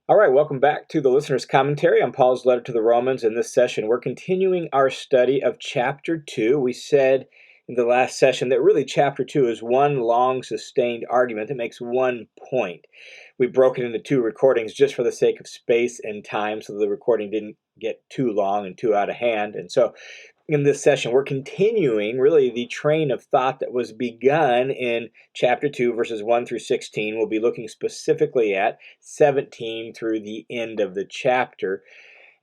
All right, welcome back to the listener's commentary on Paul's letter to the Romans. In this session, we're continuing our study of chapter 2. We said in the last session that really chapter 2 is one long sustained argument that makes one point. We broke it into two recordings just for the sake of space and time so the recording didn't get too long and too out of hand. And so in this session, we're continuing really the train of thought that was begun in chapter 2, verses 1 through 16. We'll be looking specifically at 17 through the end of the chapter.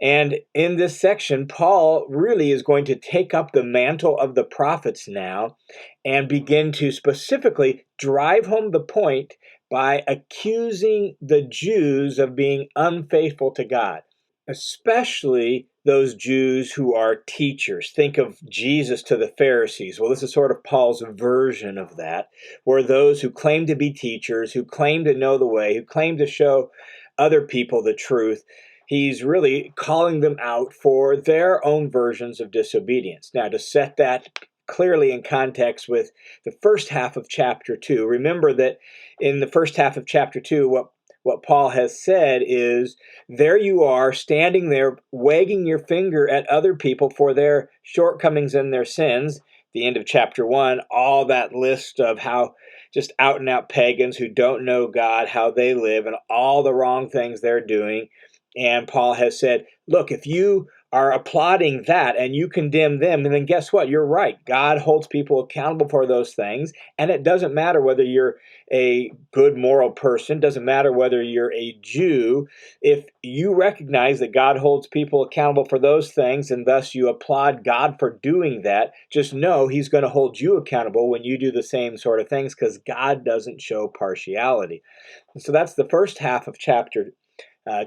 And in this section, Paul really is going to take up the mantle of the prophets now and begin to specifically drive home the point by accusing the Jews of being unfaithful to God, especially those Jews who are teachers. Think of Jesus to the Pharisees. Well, this is sort of Paul's version of that, where those who claim to be teachers, who claim to know the way, who claim to show other people the truth, he's really calling them out for their own versions of disobedience. Now, to set that clearly in context with the first half of chapter 2, remember that in the first half of chapter 2, what Paul has said is, there you are standing there wagging your finger at other people for their shortcomings and their sins. The end of chapter 1, all that list of how just out and out pagans who don't know God, how they live and all the wrong things they're doing. And Paul has said, look, if you are applauding that and you condemn them, then guess what? You're right. God holds people accountable for those things. And it doesn't matter whether you're a good moral person, doesn't matter whether you're a Jew. If you recognize that God holds people accountable for those things and thus you applaud God for doing that, just know he's going to hold you accountable when you do the same sort of things, because God doesn't show partiality. And so that's the first half of chapter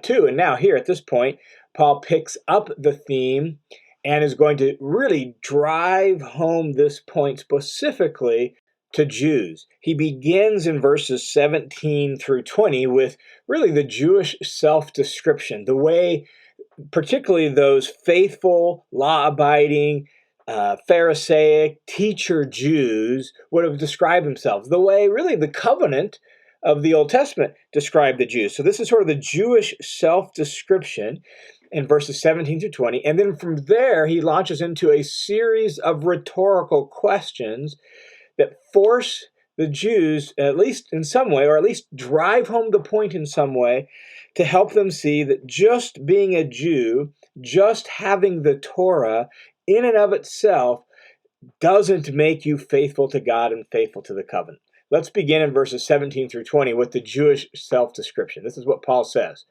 2. And now here at this point, Paul picks up the theme and is going to really drive home this point specifically to Jews. He begins in verses 17 through 20 with really the Jewish self-description, the way particularly those faithful, law-abiding, Pharisaic teacher Jews would have described themselves, the way really the covenant of the Old Testament described the Jews. So this is sort of the Jewish self-description in verses 17 to 20. And then from there, he launches into a series of rhetorical questions that force the Jews, at least in some way, or at least drive home the point in some way, to help them see that just being a Jew, just having the Torah in and of itself doesn't make you faithful to God and faithful to the covenant. Let's begin in verses 17 through 20 with the Jewish self-description. This is what Paul says.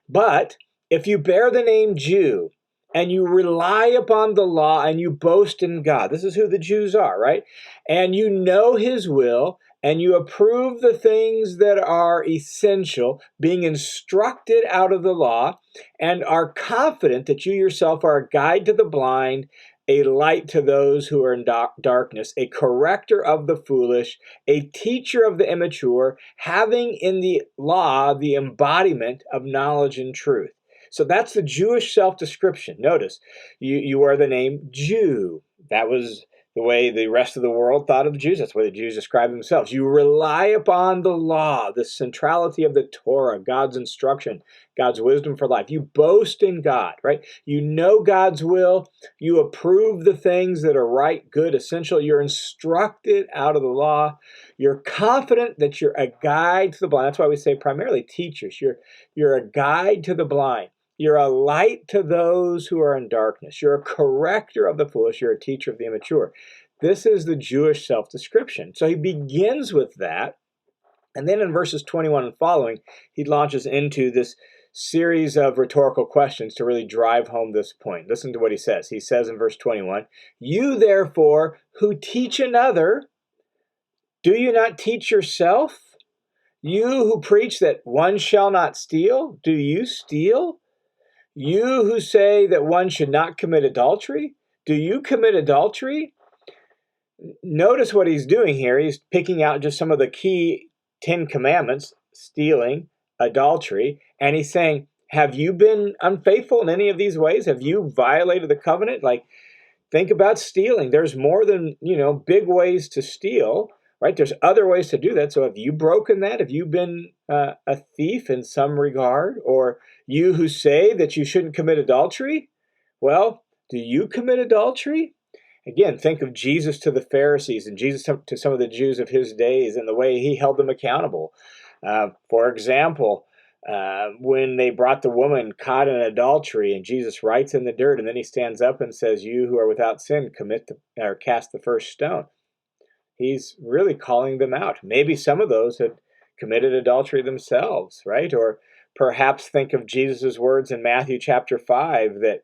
But if you bear the name Jew and you rely upon the law and you boast in God, this is who the Jews are, right? And you know his will and you approve the things that are essential, being instructed out of the law, and are confident that you yourself are a guide to the blind, a light to those who are in darkness, a corrector of the foolish, a teacher of the immature, having in the law the embodiment of knowledge and truth. So that's the Jewish self-description. Notice, you are the name Jew. That was the way the rest of the world thought of the Jews. That's the way the Jews describe themselves. You rely upon the law, the centrality of the Torah, God's instruction, God's wisdom for life. You boast in God, right? You know God's will. You approve the things that are right, good, essential. You're instructed out of the law. You're confident that you're a guide to the blind. That's why we say primarily teachers. You're a guide to the blind. You're a light to those who are in darkness. You're a corrector of the foolish. You're a teacher of the immature. This is the Jewish self-description. So he begins with that. And then in verses 21 and following, he launches into this series of rhetorical questions to really drive home this point. Listen to what he says. He says in verse 21, you therefore who teach another, do you not teach yourself? You who preach that one shall not steal, do you steal? You who say that one should not commit adultery, do you commit adultery? Notice what he's doing here. He's picking out just some of the key 10 commandments, stealing, adultery, and he's saying, have you been unfaithful in any of these ways? Have you violated the covenant? Like, think about stealing. There's more than, big ways to steal. right? There's other ways to do that. So have you broken that? Have you been a thief in some regard? Or you who say that you shouldn't commit adultery? Well, do you commit adultery? Again, think of Jesus to the Pharisees and Jesus to some of the Jews of his days and the way he held them accountable. For example, when they brought the woman caught in adultery and Jesus writes in the dirt, and then he stands up and says, "You who are without sin, cast the first stone." He's really calling them out. Maybe some of those had committed adultery themselves, right? Or perhaps think of Jesus' words in Matthew chapter 5 that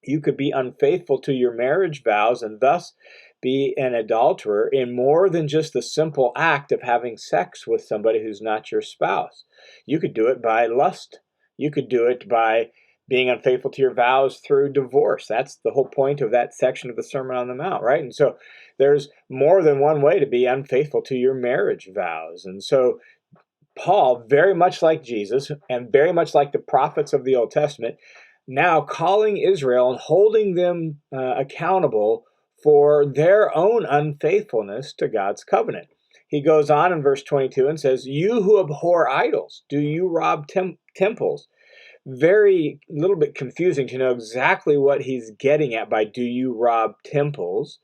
you could be unfaithful to your marriage vows and thus be an adulterer in more than just the simple act of having sex with somebody who's not your spouse. You could do it by lust. You could do it by being unfaithful to your vows through divorce. That's the whole point of that section of the Sermon on the Mount, right? And so there's more than one way to be unfaithful to your marriage vows. And so Paul, very much like Jesus and very much like the prophets of the Old Testament, now calling Israel and holding them accountable for their own unfaithfulness to God's covenant. He goes on in verse 22 and says, "You who abhor idols, do you rob temples?" Very little bit confusing to know exactly what he's getting at by "do you rob temples."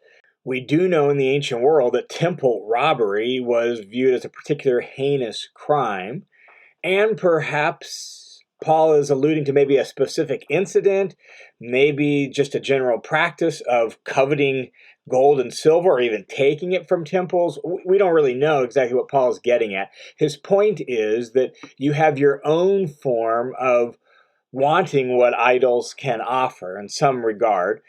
We do know in the ancient world that temple robbery was viewed as a particular heinous crime. And perhaps Paul is alluding to maybe a specific incident, maybe just a general practice of coveting gold and silver or even taking it from temples. We don't really know exactly what Paul is getting at. His point is that you have your own form of wanting what idols can offer in some regard.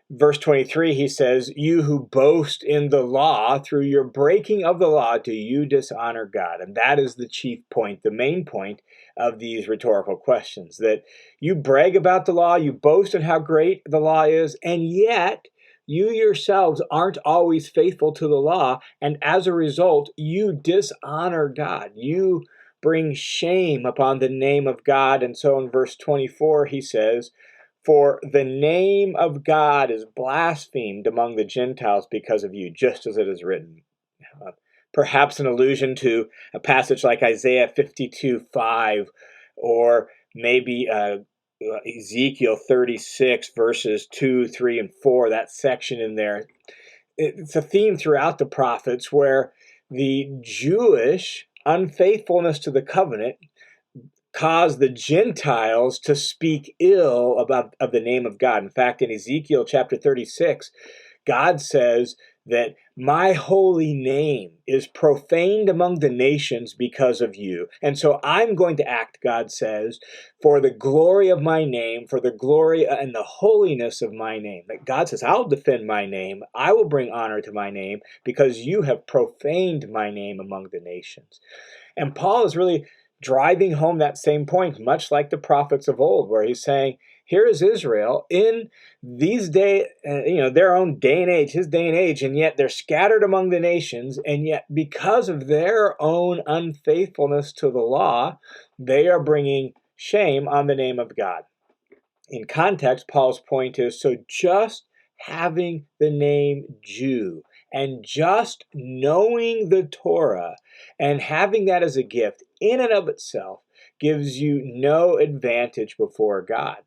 Verse 23, he says, "You who boast in the law, through your breaking of the law, do you dishonor God?" And that is the chief point, the main point of these rhetorical questions, that you brag about the law, you boast in how great the law is, and yet you yourselves aren't always faithful to the law, and as a result, you dishonor God. You bring shame upon the name of God. And so in verse 24, he says, "For the name of God is blasphemed among the Gentiles because of you, just as it is written." Perhaps an allusion to a passage like Isaiah 52:5, or maybe Ezekiel 36, verses 2, 3, and 4, that section in there. It's a theme throughout the prophets where the Jewish unfaithfulness to the covenant caused the Gentiles to speak ill of the name of God. In fact, in Ezekiel chapter 36, God says that my holy name is profaned among the nations because of you. And so I'm going to act, God says, for the glory of my name, for the glory and the holiness of my name. That God says, I'll defend my name. I will bring honor to my name because you have profaned my name among the nations. And Paul is really driving home that same point, much like the prophets of old, where he's saying, here is Israel in these their own day and age, his day and age, and yet they're scattered among the nations, and yet because of their own unfaithfulness to the law, they are bringing shame on the name of God. In context, Paul's point is, so just having the name Jew and just knowing the Torah and having that as a gift in and of itself gives you no advantage before God.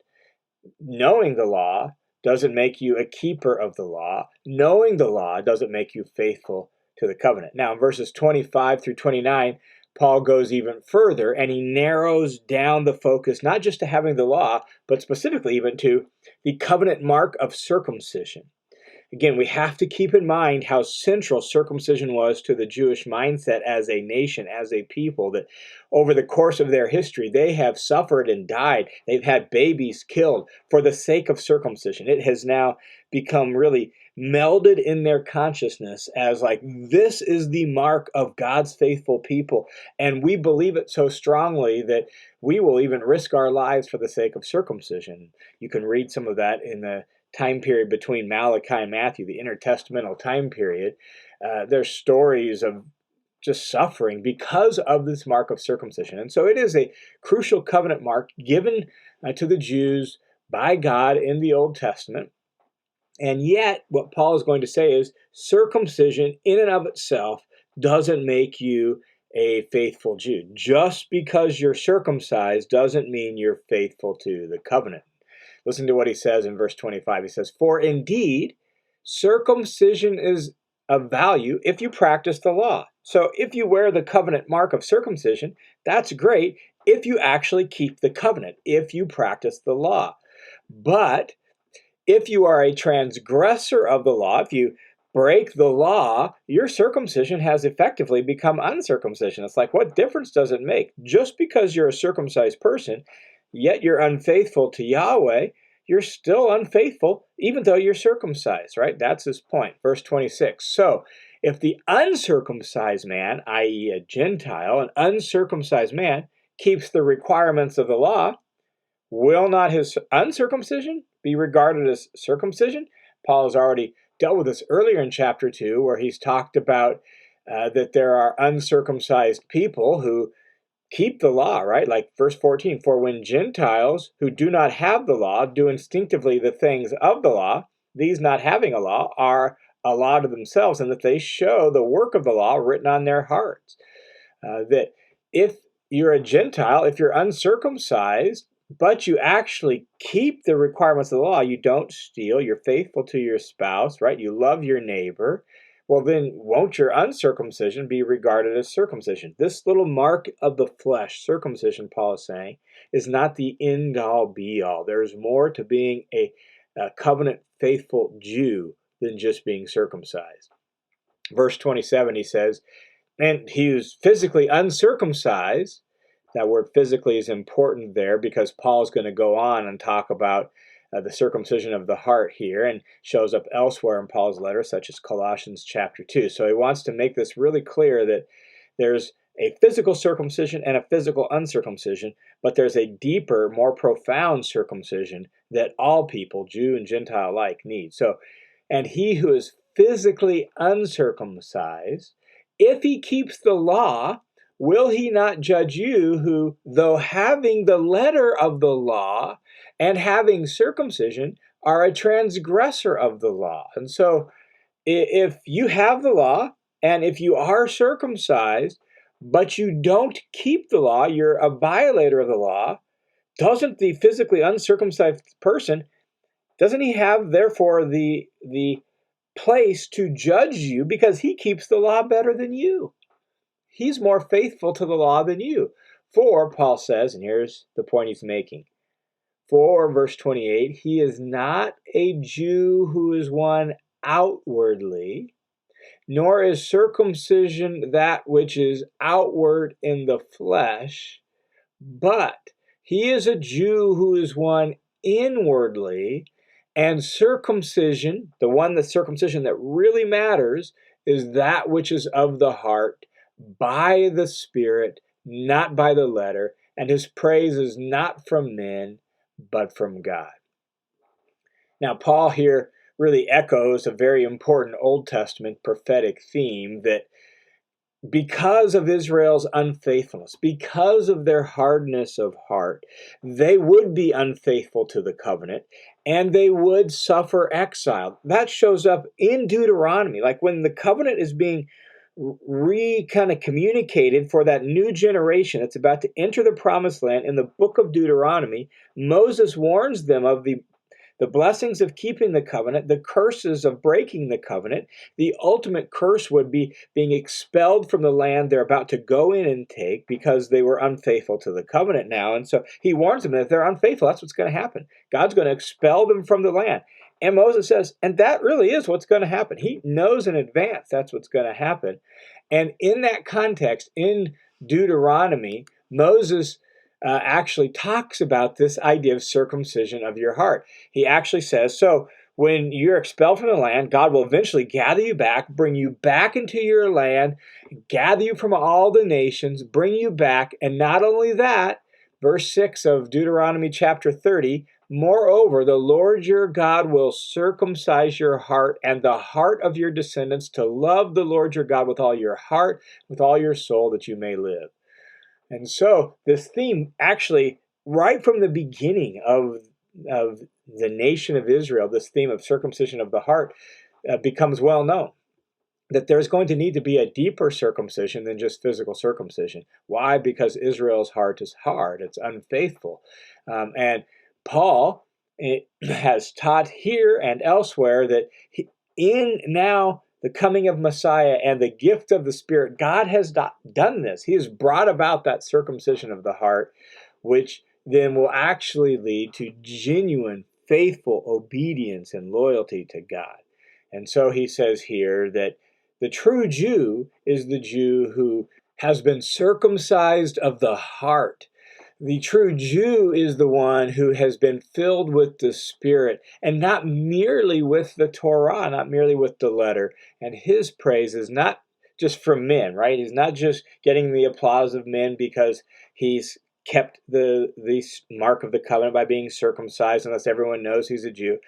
Knowing the law doesn't make you a keeper of the law. Knowing the law doesn't make you faithful to the covenant. Now, in verses 25 through 29, Paul goes even further and he narrows down the focus, not just to having the law, but specifically even to the covenant mark of circumcision. Again, we have to keep in mind how central circumcision was to the Jewish mindset as a nation, as a people, that over the course of their history, they have suffered and died. They've had babies killed for the sake of circumcision. It has now become really melded in their consciousness as like, this is the mark of God's faithful people. And we believe it so strongly that we will even risk our lives for the sake of circumcision. You can read some of that in the time period between Malachi and Matthew, the intertestamental time period. There's stories of just suffering because of this mark of circumcision. And so it is a crucial covenant mark given to the Jews by God in the Old Testament. And yet, what Paul is going to say is circumcision in and of itself doesn't make you a faithful Jew. Just because you're circumcised doesn't mean you're faithful to the covenant. Listen to what he says in verse 25. He says, "For indeed, circumcision is of value if you practice the law." So if you wear the covenant mark of circumcision, that's great if you actually keep the covenant, if you practice the law. But if you are a transgressor of the law, if you break the law, your circumcision has effectively become uncircumcision. It's like, what difference does it make? Just because you're a circumcised person, yet you're unfaithful to Yahweh, you're still unfaithful, even though you're circumcised, right? That's his point. Verse 26. So, if the uncircumcised man, i.e., a Gentile, an uncircumcised man, keeps the requirements of the law, will not his uncircumcision be regarded as circumcision? Paul has already dealt with this earlier in chapter 2, where he's talked about that there are uncircumcised people who keep the law, right? Like verse 14, "For when Gentiles who do not have the law do instinctively the things of the law, these not having a law are a law to themselves, and that they show the work of the law written on their hearts." That if you're a Gentile, if you're uncircumcised, but you actually keep the requirements of the law, you don't steal, you're faithful to your spouse, right? You love your neighbor. Well, then won't your uncircumcision be regarded as circumcision? This little mark of the flesh, circumcision, Paul is saying, is not the end-all, be-all. There's more to being a covenant faithful Jew than just being circumcised. Verse 27, he says, "And he was physically uncircumcised." That word physically is important there because Paul's going to go on and talk about the circumcision of the heart here, and shows up elsewhere in Paul's letter, such as Colossians chapter 2. So he wants to make this really clear that there's a physical circumcision and a physical uncircumcision, but there's a deeper, more profound circumcision that all people, Jew and Gentile alike, need. So, "And he who is physically uncircumcised, if he keeps the law, will he not judge you who, though having the letter of the law and having circumcision, are a transgressor of the law?" And so if you have the law, and if you are circumcised, but you don't keep the law, you're a violator of the law, doesn't the physically uncircumcised person, doesn't he have, therefore, the place to judge you because he keeps the law better than you? He's more faithful to the law than you. For, Paul says, and here's the point he's making, for, verse 28, "he is not a Jew who is one outwardly, nor is circumcision that which is outward in the flesh, but he is a Jew who is one inwardly, and circumcision," the circumcision that really matters, "is that which is of the heart, by the Spirit, not by the letter, and his praise is not from men, but from God." Now, Paul here really echoes a very important Old Testament prophetic theme that because of Israel's unfaithfulness, because of their hardness of heart, they would be unfaithful to the covenant and they would suffer exile. That shows up in Deuteronomy. Like when the covenant is being kind of communicated for that new generation that's about to enter the promised land in the book of Deuteronomy, Moses warns them of the blessings of keeping the covenant, the curses of breaking the covenant. The ultimate curse would be being expelled from the land they're about to go in and take because they were unfaithful to the covenant now. And so he warns them that if they're unfaithful, that's what's going to happen. God's going to expel them from the land. And Moses says, and that really is what's going to happen. He knows in advance that's what's going to happen. And in that context, in Deuteronomy, Moses actually talks about this idea of circumcision of your heart. He actually says, so when you're expelled from the land, God will eventually gather you back, bring you back into your land, gather you from all the nations, bring you back. And not only that, verse 6 of Deuteronomy chapter 30, "Moreover, the Lord your God will circumcise your heart and the heart of your descendants to love the Lord your God with all your heart, with all your soul, that you may live." And so this theme actually, right from the beginning of the nation of Israel, this theme of circumcision of the heart becomes well known. that there's going to need to be a deeper circumcision than just physical circumcision. Why? Because Israel's heart is hard. It's unfaithful. And Paul has taught here and elsewhere that in now the coming of Messiah and the gift of the Spirit, God has done this. He has brought about that circumcision of the heart, which then will actually lead to genuine, faithful obedience and loyalty to God. And so he says here that the true Jew is the Jew who has been circumcised of the heart. The true Jew is the one who has been filled with the Spirit, and not merely with the Torah, not merely with the letter. And his praise is not just from men, right? He's not just getting the applause of men because he's kept the mark of the covenant by being circumcised, unless everyone knows he's a Jew.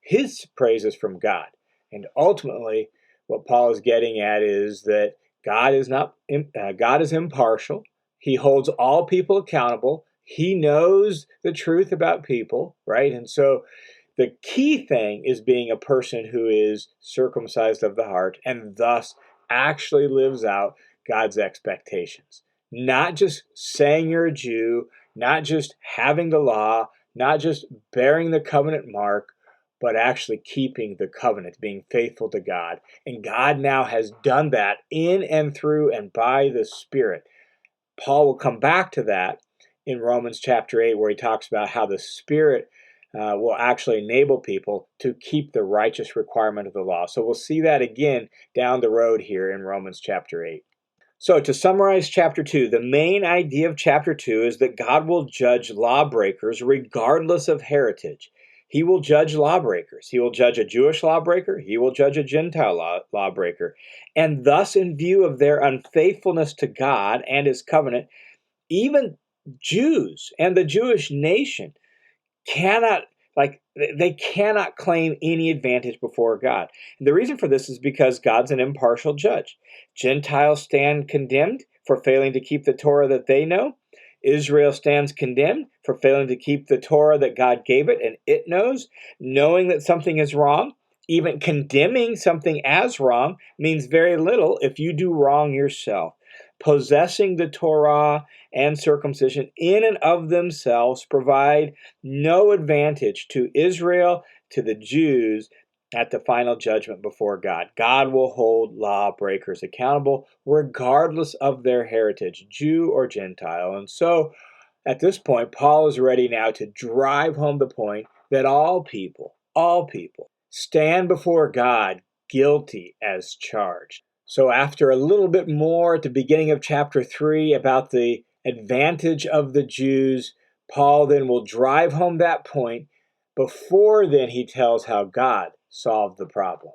His praise is from God. And ultimately, what Paul is getting at is that God is impartial. He holds all people accountable. He knows the truth about people, right? And so the key thing is being a person who is circumcised of the heart and thus actually lives out God's expectations. Not just saying you're a Jew, not just having the law, not just bearing the covenant mark, but actually keeping the covenant, being faithful to God. And God now has done that in and through and by the Spirit. Paul will come back to that in Romans chapter 8, where he talks about how the Spirit will actually enable people to keep the righteous requirement of the law. So we'll see that again down the road here in Romans chapter 8. So to summarize chapter 2, the main idea of chapter 2 is that God will judge lawbreakers regardless of heritage. He will judge lawbreakers. He will judge a Jewish lawbreaker. He will judge a Gentile lawbreaker. And thus, in view of their unfaithfulness to God and his covenant, even Jews and the Jewish nation cannot claim any advantage before God. And the reason for this is because God's an impartial judge. Gentiles stand condemned for failing to keep the Torah that they know. Israel stands condemned for failing to keep the Torah that God gave it and it knows. Knowing that something is wrong, even condemning something as wrong, means very little if you do wrong yourself. Possessing the Torah and circumcision in and of themselves provide no advantage to Israel, to the Jews at the final judgment before God. God will hold lawbreakers accountable regardless of their heritage, Jew or Gentile. And so at this point, Paul is ready now to drive home the point that all people, stand before God guilty as charged. So after a little bit more at the beginning of chapter 3 about the advantage of the Jews, Paul then will drive home that point. Before then, he tells how God solved the problem.